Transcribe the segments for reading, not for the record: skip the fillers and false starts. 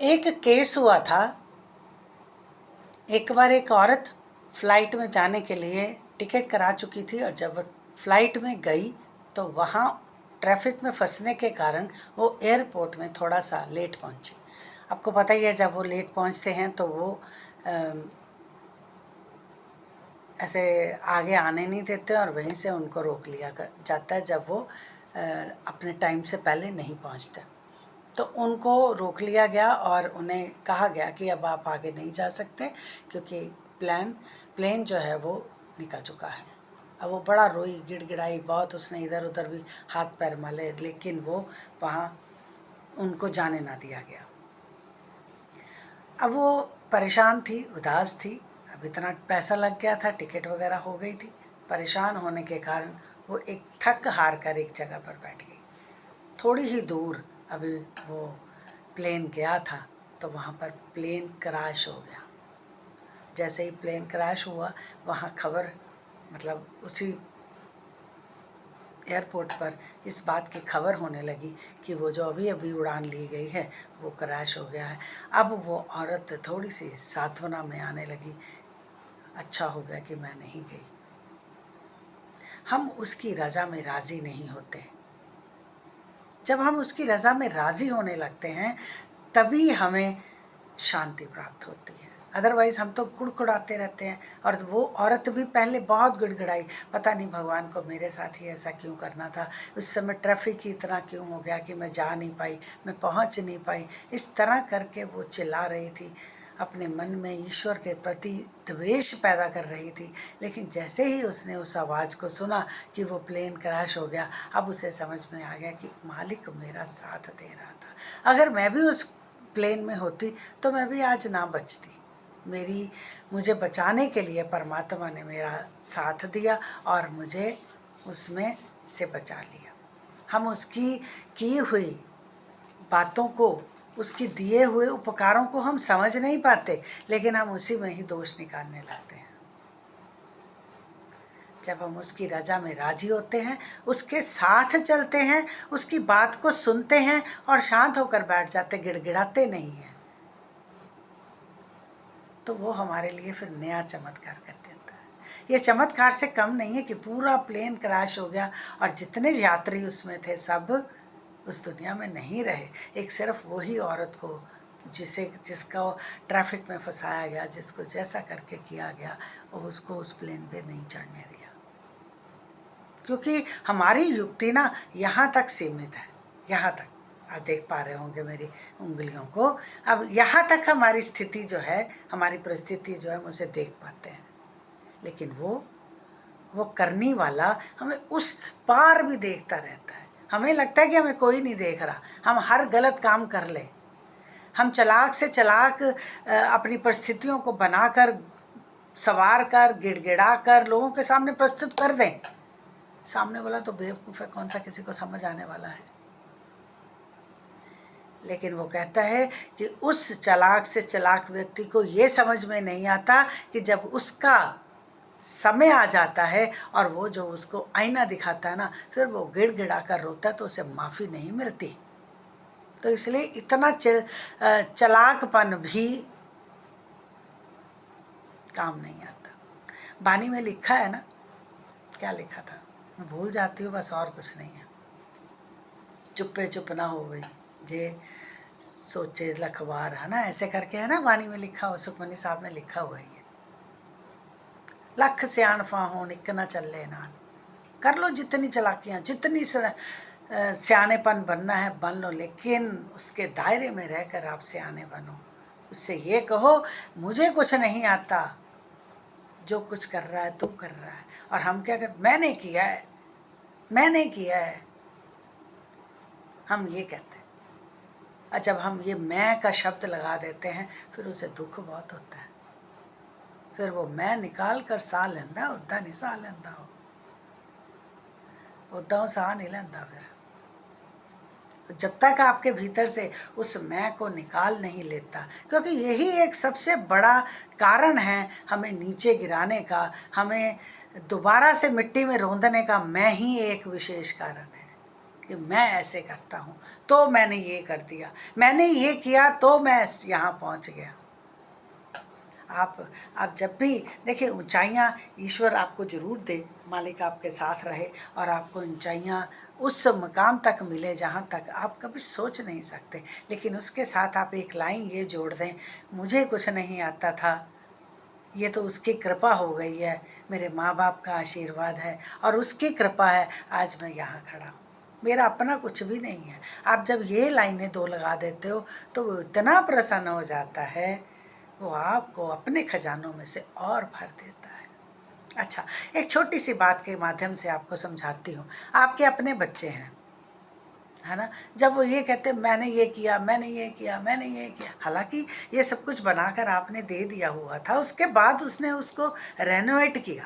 एक केस हुआ था। एक बार एक औरत फ्लाइट में जाने के लिए टिकट करा चुकी थी और जब वो फ्लाइट में गई तो वहाँ ट्रैफिक में फंसने के कारण वो एयरपोर्ट में थोड़ा सा लेट पहुँची। आपको पता ही है, जब वो लेट पहुँचते हैं तो वो ऐसे आगे आने नहीं देते और वहीं से उनको रोक लिया जाता है जब वो अपने टाइम से पहले नहीं पहुँचते। तो उनको रोक लिया गया और उन्हें कहा गया कि अब आप आगे नहीं जा सकते क्योंकि प्लेन जो है वो निकल चुका है। अब वो बड़ा रोई गिड़गिड़ाई बहुत, उसने इधर उधर भी हाथ पैर मले, लेकिन वो वहाँ उनको जाने ना दिया गया। अब वो परेशान थी, उदास थी। अब इतना पैसा लग गया था, टिकट वगैरह हो गई थी। परेशान होने के कारण वो एक थक हार कर एक जगह पर बैठ गई। थोड़ी ही दूर अभी वो प्लेन गया था तो वहाँ पर प्लेन क्रैश हो गया। जैसे ही प्लेन क्रैश हुआ, वहाँ खबर, मतलब उसी एयरपोर्ट पर इस बात की खबर होने लगी कि वो जो अभी अभी उड़ान ली गई है वो क्रैश हो गया है। अब वो औरत थोड़ी सी सांत्वना में आने लगी, अच्छा हो गया कि मैं नहीं गई। हम उसकी रज़ा में राज़ी नहीं होते। जब हम उसकी रज़ा में राज़ी होने लगते हैं तभी हमें शांति प्राप्त होती है। अदरवाइज़ हम तो कुड़कुड़ाते रहते हैं। और वो औरत भी पहले बहुत गिड़गिड़ाई, पता नहीं भगवान को मेरे साथ ही ऐसा क्यों करना था, उस समय ट्रैफिक ही इतना क्यों हो गया कि मैं जा नहीं पाई, मैं पहुंच नहीं पाई। इस तरह करके वो चिल्ला रही थी, अपने मन में ईश्वर के प्रति द्वेष पैदा कर रही थी। लेकिन जैसे ही उसने उस आवाज़ को सुना कि वो प्लेन क्रैश हो गया, अब उसे समझ में आ गया कि मालिक मेरा साथ दे रहा था। अगर मैं भी उस प्लेन में होती तो मैं भी आज ना बचती। मुझे बचाने के लिए परमात्मा ने मेरा साथ दिया और मुझे उसमें से बचा लिया। हम उसकी की हुई बातों को, उसकी दिए हुए उपकारों को हम समझ नहीं पाते, लेकिन हम उसी में ही दोष निकालने लगते हैं। जब हम उसकी रजा में राजी होते हैं, उसके साथ चलते हैं, उसकी बात को सुनते हैं और शांत होकर बैठ जाते, गिड़गिड़ाते नहीं हैं, तो वो हमारे लिए फिर नया चमत्कार कर देता है। ये चमत्कार से कम नहीं है कि पूरा प्लेन क्रैश हो गया और जितने यात्री उसमें थे सब उस दुनिया में नहीं रहे। एक सिर्फ वही औरत को जिसका ट्रैफिक में फंसाया गया, जिसको जैसा करके किया गया, और उसको उस प्लेन पे नहीं चढ़ने दिया। क्योंकि हमारी युक्ति ना यहाँ तक सीमित है, यहाँ तक। आप देख पा रहे होंगे मेरी उंगलियों को। अब यहाँ तक हमारी स्थिति जो है, हमारी परिस्थिति जो है, हम उसे देख पाते हैं। लेकिन वो करने वाला हमें उस पार भी देखता रहता है। हमें लगता है कि हमें कोई नहीं देख रहा, हम हर गलत काम कर ले, हम चालाक से चालाक अपनी परिस्थितियों को बनाकर, सवार कर, गिड़गिड़ा कर लोगों के सामने प्रस्तुत कर दें। सामने वाला तो बेवकूफ़ है, कौन सा किसी को समझ आने वाला है। लेकिन वो कहता है कि उस चालाक से चालाक व्यक्ति को ये समझ में नहीं आता कि जब उसका समय आ जाता है और वो जो उसको आईना दिखाता है ना, फिर वो गिड़गिड़ा कर रोता है तो उसे माफ़ी नहीं मिलती। तो इसलिए इतना चालाकपन भी काम नहीं आता। बानी में लिखा है ना, क्या लिखा था मैं भूल जाती हूँ, बस और कुछ नहीं है। चुप्पे चुप ना हो गई जे सोचे लखवार, है ना, ऐसे करके है ना बानी में लिखा हो, सुखमनी साहब में लिखा हुआ है। लख सियाणफा हो निक न चले नाल। कर लो जितनी चालाकियाँ, जितनी सियानेपन बनना है बन लो, लेकिन उसके दायरे में रहकर आप सियाने बनो। उससे ये कहो मुझे कुछ नहीं आता, जो कुछ कर रहा है तू कर रहा है। और हम क्या कहते, मैंने किया है, मैंने किया है, हम ये कहते हैं। और जब हम ये मैं का शब्द लगा देते हैं फिर उसे दुख बहुत होता है। फिर वो मैं निकाल कर साह लेंदा, उदा नहीं साह लेंदा, हो उदा साह नहीं लेंदा। फिर जब तक आपके भीतर से उस मैं को निकाल नहीं लेता, क्योंकि यही एक सबसे बड़ा कारण है हमें नीचे गिराने का, हमें दोबारा से मिट्टी में रौंदने का, मैं ही एक विशेष कारण है। कि मैं ऐसे करता हूँ तो मैंने ये कर दिया, मैंने ये किया तो मैं यहाँ पहुँच गया। आप जब भी देखिए, ऊंचाइयाँ ईश्वर आपको ज़रूर दे, मालिक आपके साथ रहे और आपको ऊंचाइयाँ उस मकाम तक मिले जहाँ तक आप कभी सोच नहीं सकते। लेकिन उसके साथ आप एक लाइन ये जोड़ दें, मुझे कुछ नहीं आता था, ये तो उसकी कृपा हो गई है, मेरे माँ बाप का आशीर्वाद है और उसकी कृपा है आज मैं यहाँ खड़ा हूँ, मेरा अपना कुछ भी नहीं है। आप जब ये लाइनें दो लगा देते हो तो वो इतना प्रसन्न हो जाता है, वो आपको अपने खजानों में से और भर देता है। अच्छा, एक छोटी सी बात के माध्यम से आपको समझाती हूँ। आपके अपने बच्चे हैं, है ना, जब वो ये कहते मैंने ये किया, मैंने ये किया, मैंने ये किया, हालांकि ये सब कुछ बनाकर आपने दे दिया हुआ था, उसके बाद उसने उसको रेनोवेट किया,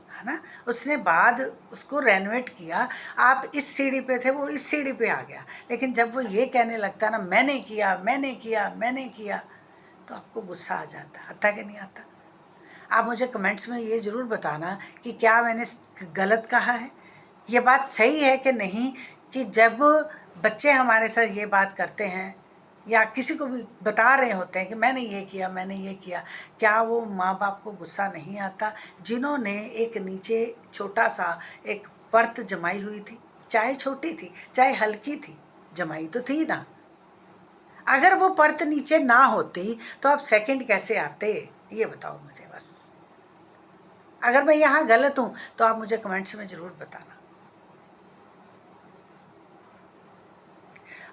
है ना, उसने बाद उसको रेनोवेट किया। आप इस सीढ़ी पे थे, वो इस सीढ़ी पे आ गया। लेकिन जब वो ये कहने लगता ना मैंने किया, मैंने किया, मैंने किया, तो आपको गुस्सा आ जाता। आता कि नहीं आता? आप मुझे कमेंट्स में ये ज़रूर बताना कि क्या मैंने गलत कहा है, ये बात सही है कि नहीं, कि जब बच्चे हमारे साथ ये बात करते हैं या किसी को भी बता रहे होते हैं कि मैंने ये किया, मैंने ये किया, क्या वो माँ बाप को गुस्सा नहीं आता जिन्होंने एक नीचे छोटा सा एक परत जमाई हुई थी, चाहे छोटी थी चाहे हल्की थी, जमाई तो थी ना। अगर वो परत नीचे ना होती तो आप सेकंड कैसे आते, ये बताओ मुझे बस। अगर मैं यहाँ गलत हूँ तो आप मुझे कमेंट्स में ज़रूर बताना।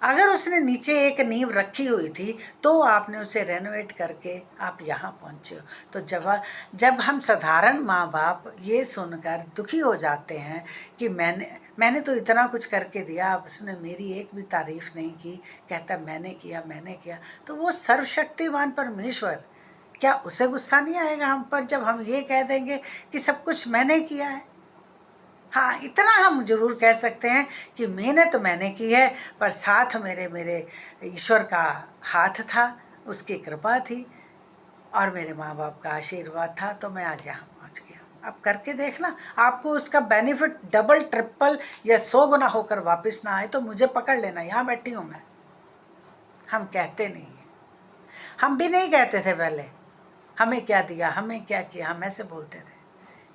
अगर उसने नीचे एक नींव रखी हुई थी तो आपने उसे रेनोवेट करके आप यहाँ पहुँचे हो। तो जब हम साधारण माँ बाप ये सुनकर दुखी हो जाते हैं कि मैंने तो इतना कुछ करके दिया, अब उसने मेरी एक भी तारीफ़ नहीं की, कहता मैंने किया, मैंने किया, तो वो सर्वशक्तिमान परमेश्वर, क्या उसे गुस्सा नहीं आएगा हम पर जब हम ये कह देंगे कि सब कुछ मैंने किया है? हाँ, इतना हम जरूर कह सकते हैं कि मेहनत मैंने की है, पर साथ मेरे ईश्वर का हाथ था, उसकी कृपा थी और मेरे माँ बाप का आशीर्वाद था, तो मैं आज यहाँ पहुँच गया। अब करके देखना, आपको उसका बेनिफिट डबल ट्रिपल या 100 गुना होकर वापस ना आए तो मुझे पकड़ लेना, यहाँ बैठी हूँ मैं। हम कहते नहीं हैं, हम भी नहीं कहते थे पहले, हमें क्या दिया, हमें क्या किया, हम ऐसे बोलते थे।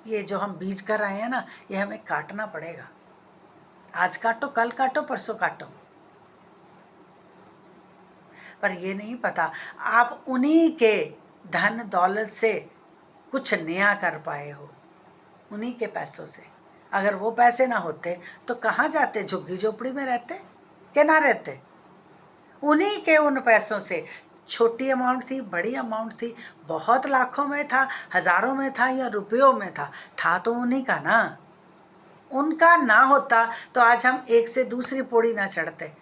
ये जो हम बीज कर आए हैं ना, ये हमें काटना पड़ेगा। आज काटो, कल काटो, परसों काटो, पर ये नहीं पता आप उन्हीं के धन दौलत से कुछ नया कर पाए हो, उन्हीं के पैसों से। अगर वो पैसे ना होते तो कहाँ जाते, झुग्गी झोपड़ी में रहते कि ना रहते? उन्हीं के उन पैसों से, छोटी अमाउंट थी, बड़ी अमाउंट थी, बहुत लाखों में था, हजारों में था या रुपयों में था तो उन्हीं का ना। उनका ना होता तो आज हम एक से दूसरी पौड़ी ना चढ़ते,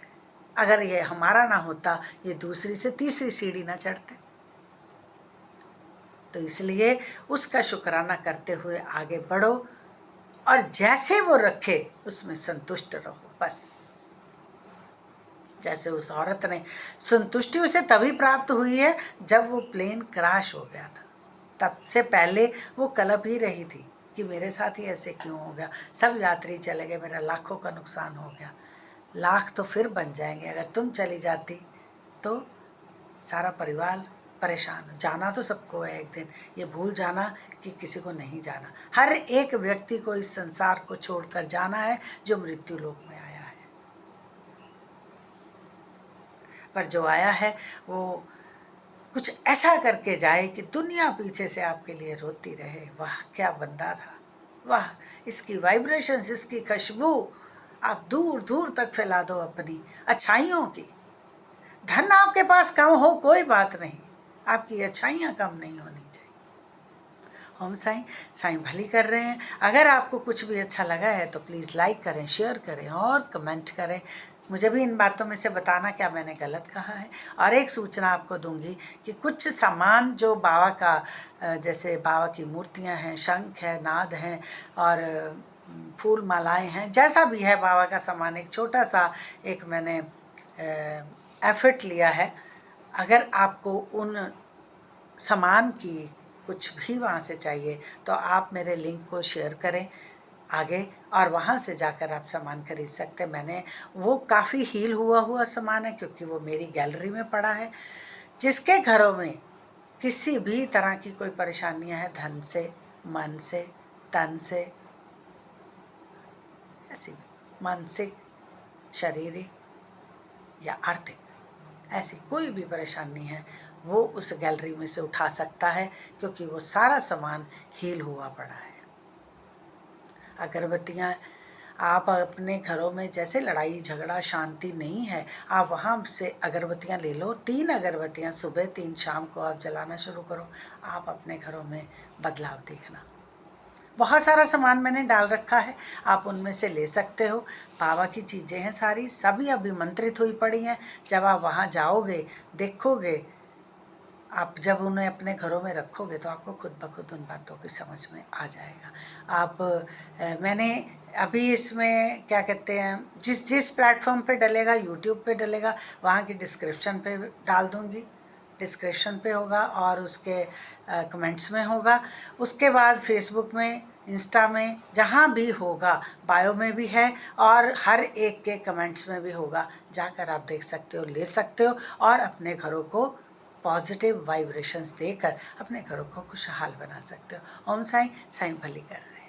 अगर ये हमारा ना होता ये दूसरी से तीसरी सीढ़ी ना चढ़ते। तो इसलिए उसका शुक्राना करते हुए आगे बढ़ो और जैसे वो रखे उसमें संतुष्ट रहो, बस। जैसे उस औरत ने संतुष्टि उसे तभी प्राप्त हुई है जब वो प्लेन क्रैश हो गया था, तब से पहले वो कलप ही रही थी कि मेरे साथ ही ऐसे क्यों हो गया, सब यात्री चले गए, मेरा लाखों का नुकसान हो गया। लाख तो फिर बन जाएंगे, अगर तुम चली जाती तो सारा परिवार परेशान। जाना तो सबको है एक दिन, ये भूल जाना कि किसी को नहीं जाना। हर एक व्यक्ति को इस संसार को छोड़कर जाना है जो मृत्यु लोक में आया है, पर जो आया है वो कुछ ऐसा करके जाए कि दुनिया पीछे से आपके लिए रोती रहे। वाह क्या बंदा था, वाह, इसकी वाइब्रेशंस, इसकी खुशबू आप दूर दूर तक फैला दो अपनी अच्छाइयों की। धन आपके पास कम हो कोई बात नहीं, आपकी अच्छाइयाँ कम नहीं होनी चाहिए। हम साईं भली कर रहे हैं। अगर आपको कुछ भी अच्छा लगा है तो प्लीज़ लाइक करें, शेयर करें और कमेंट करें। मुझे भी इन बातों में से बताना क्या मैंने गलत कहा है। और एक सूचना आपको दूंगी कि कुछ सामान जो बाबा का, जैसे बाबा की मूर्तियां हैं, शंख है, नाद हैं और फूल मालाएं हैं, जैसा भी है बाबा का सामान, एक छोटा सा एक मैंने एफर्ट लिया है। अगर आपको उन सामान की कुछ भी वहाँ से चाहिए तो आप मेरे लिंक को शेयर करें। आगे, और वहाँ से जाकर आप सामान खरीद सकते हैं। मैंने वो काफ़ी हील हुआ सामान है, क्योंकि वो मेरी गैलरी में पड़ा है। जिसके घरों में किसी भी तरह की कोई परेशानियां हैं, धन से, मन से, तन से, ऐसी भी मानसिक, शारीरिक या आर्थिक, ऐसी कोई भी परेशानी है, वो उस गैलरी में से उठा सकता है, क्योंकि वो सारा सामान हील हुआ पड़ा है। अगरबत्तियाँ, आप अपने घरों में जैसे लड़ाई झगड़ा शांति नहीं है, आप वहाँ से अगरबत्तियाँ ले लो, 3 अगरबत्तियाँ सुबह 3 शाम को आप जलाना शुरू करो, आप अपने घरों में बदलाव देखना। बहुत सारा सामान मैंने डाल रखा है, आप उनमें से ले सकते हो। बाबा की चीज़ें हैं सारी, सभी अभिमंत्रित हुई पड़ी हैं। जब आप वहाँ जाओगे, देखोगे, आप जब उन्हें अपने घरों में रखोगे तो आपको खुद ब खुद उन बातों की समझ में आ जाएगा। आप मैंने अभी इसमें क्या कहते हैं, जिस जिस प्लेटफॉर्म पे डलेगा, यूट्यूब पे डलेगा, वहाँ की डिस्क्रिप्शन पे डाल दूँगी, डिस्क्रिप्शन पे होगा और उसके कमेंट्स में होगा। उसके बाद फेसबुक में, इंस्टा में, जहाँ भी होगा, बायो में भी है और हर एक के कमेंट्स में भी होगा। जाकर आप देख सकते हो, ले सकते हो और अपने घरों को पॉजिटिव वाइब्रेशंस देकर अपने घरों को खुशहाल बना सकते हो। ओम साईं, साईं भली कर रहे हैं।